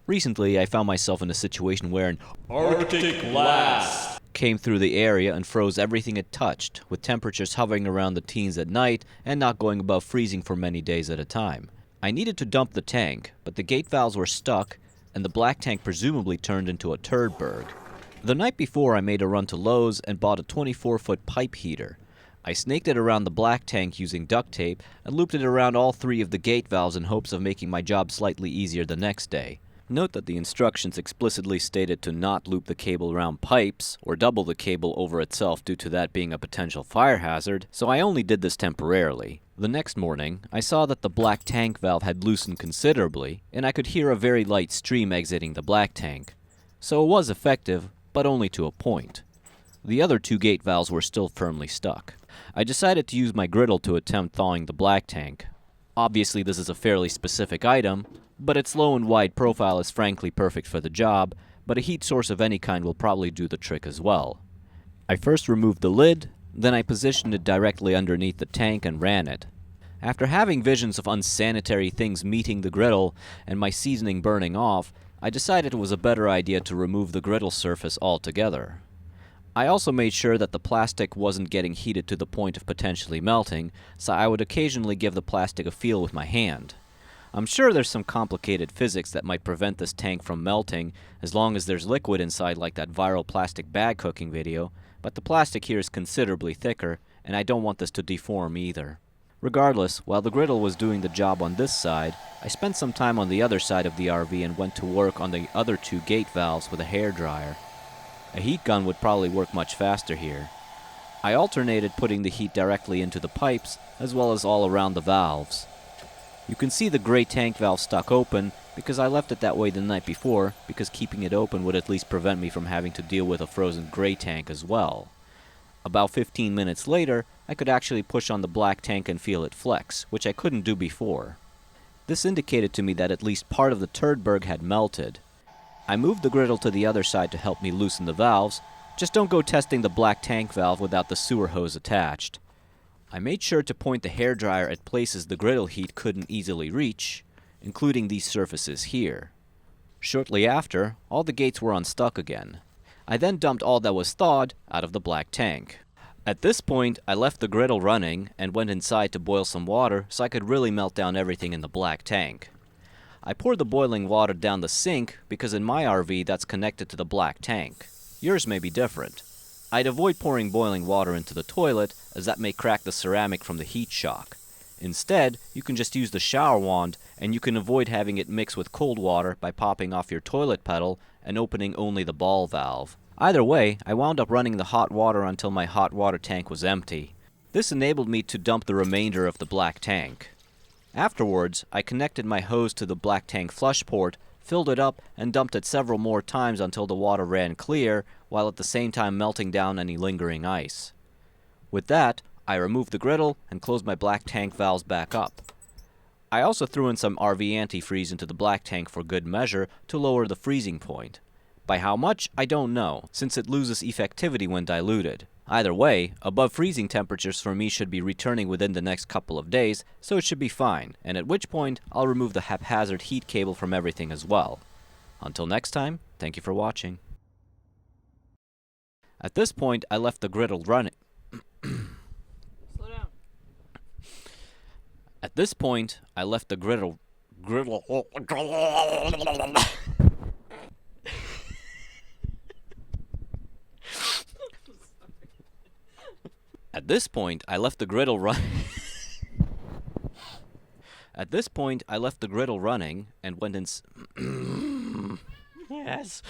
Recently, I found myself in a situation where an Arctic blast came through the area and froze everything it touched, with temperatures hovering around the teens at night and not going above freezing for many days at a time. I needed to dump the tank, but the gate valves were stuck, and the black tank presumably turned into a turdberg. The night before, I made a run to Lowe's and bought a 24-foot pipe heater. I snaked it around the black tank using duct tape and looped it around all three of the gate valves in hopes of making my job slightly easier the next day. Note that the instructions explicitly stated to not loop the cable around pipes or double the cable over itself due to that being a potential fire hazard, so I only did this temporarily. The next morning, I saw that the black tank valve had loosened considerably, and I could hear a very light stream exiting the black tank. So it was effective, but only to a point. The other two gate valves were still firmly stuck. I decided to use my griddle to attempt thawing the black tank. Obviously, this is a fairly specific item, but its low and wide profile is frankly perfect for the job, but a heat source of any kind will probably do the trick as well. I first removed the lid, then I positioned it directly underneath the tank and ran it. After having visions of unsanitary things meeting the griddle and my seasoning burning off, I decided it was a better idea to remove the griddle surface altogether. I also made sure that the plastic wasn't getting heated to the point of potentially melting, so I would occasionally give the plastic a feel with my hand. I'm sure there's some complicated physics that might prevent this tank from melting as long as there's liquid inside like that viral plastic bag cooking video, but the plastic here is considerably thicker, and I don't want this to deform either. Regardless, while the griddle was doing the job on this side, I spent some time on the other side of the RV and went to work on the other two gate valves with a hairdryer. A heat gun would probably work much faster here. I alternated putting the heat directly into the pipes as well as all around the valves. You can see the gray tank valve stuck open because I left it that way the night before, because keeping it open would at least prevent me from having to deal with a frozen gray tank as well. About 15 minutes later, I could actually push on the black tank and feel it flex, which I couldn't do before. This indicated to me that at least part of the turdberg had melted. I moved the griddle to the other side to help me loosen the valves. Just don't go testing the black tank valve without the sewer hose attached. I made sure to point the hairdryer at places the griddle heat couldn't easily reach, including these surfaces here. Shortly after, all the gates were unstuck again. I then dumped all that was thawed out of the black tank. At this point, I left the griddle running and went inside to boil some water so I could really melt down everything in the black tank. I poured the boiling water down the sink because in my RV that's connected to the black tank. Yours may be different. I'd avoid pouring boiling water into the toilet, as that may crack the ceramic from the heat shock. Instead, you can just use the shower wand, and you can avoid having it mix with cold water by popping off your toilet pedal and opening only the ball valve. Either way, I wound up running the hot water until my hot water tank was empty. This enabled me to dump the remainder of the black tank. Afterwards, I connected my hose to the black tank flush port, filled it up, and dumped it several more times until the water ran clear, while at the same time melting down any lingering ice. With that, I removed the griddle and closed my black tank valves back up. I also threw in some RV antifreeze into the black tank for good measure to lower the freezing point. By how much, I don't know, since it loses effectivity when diluted. Either way, above freezing temperatures for me should be returning within the next couple of days, so it should be fine, and at which point, I'll remove the haphazard heat cable from everything as well. Until next time, thank you for watching. At this point, I left the griddle running. Slow down. At this point, I left the griddle. At this point, I left the griddle run. At this point, I left the griddle running and went in. Yes.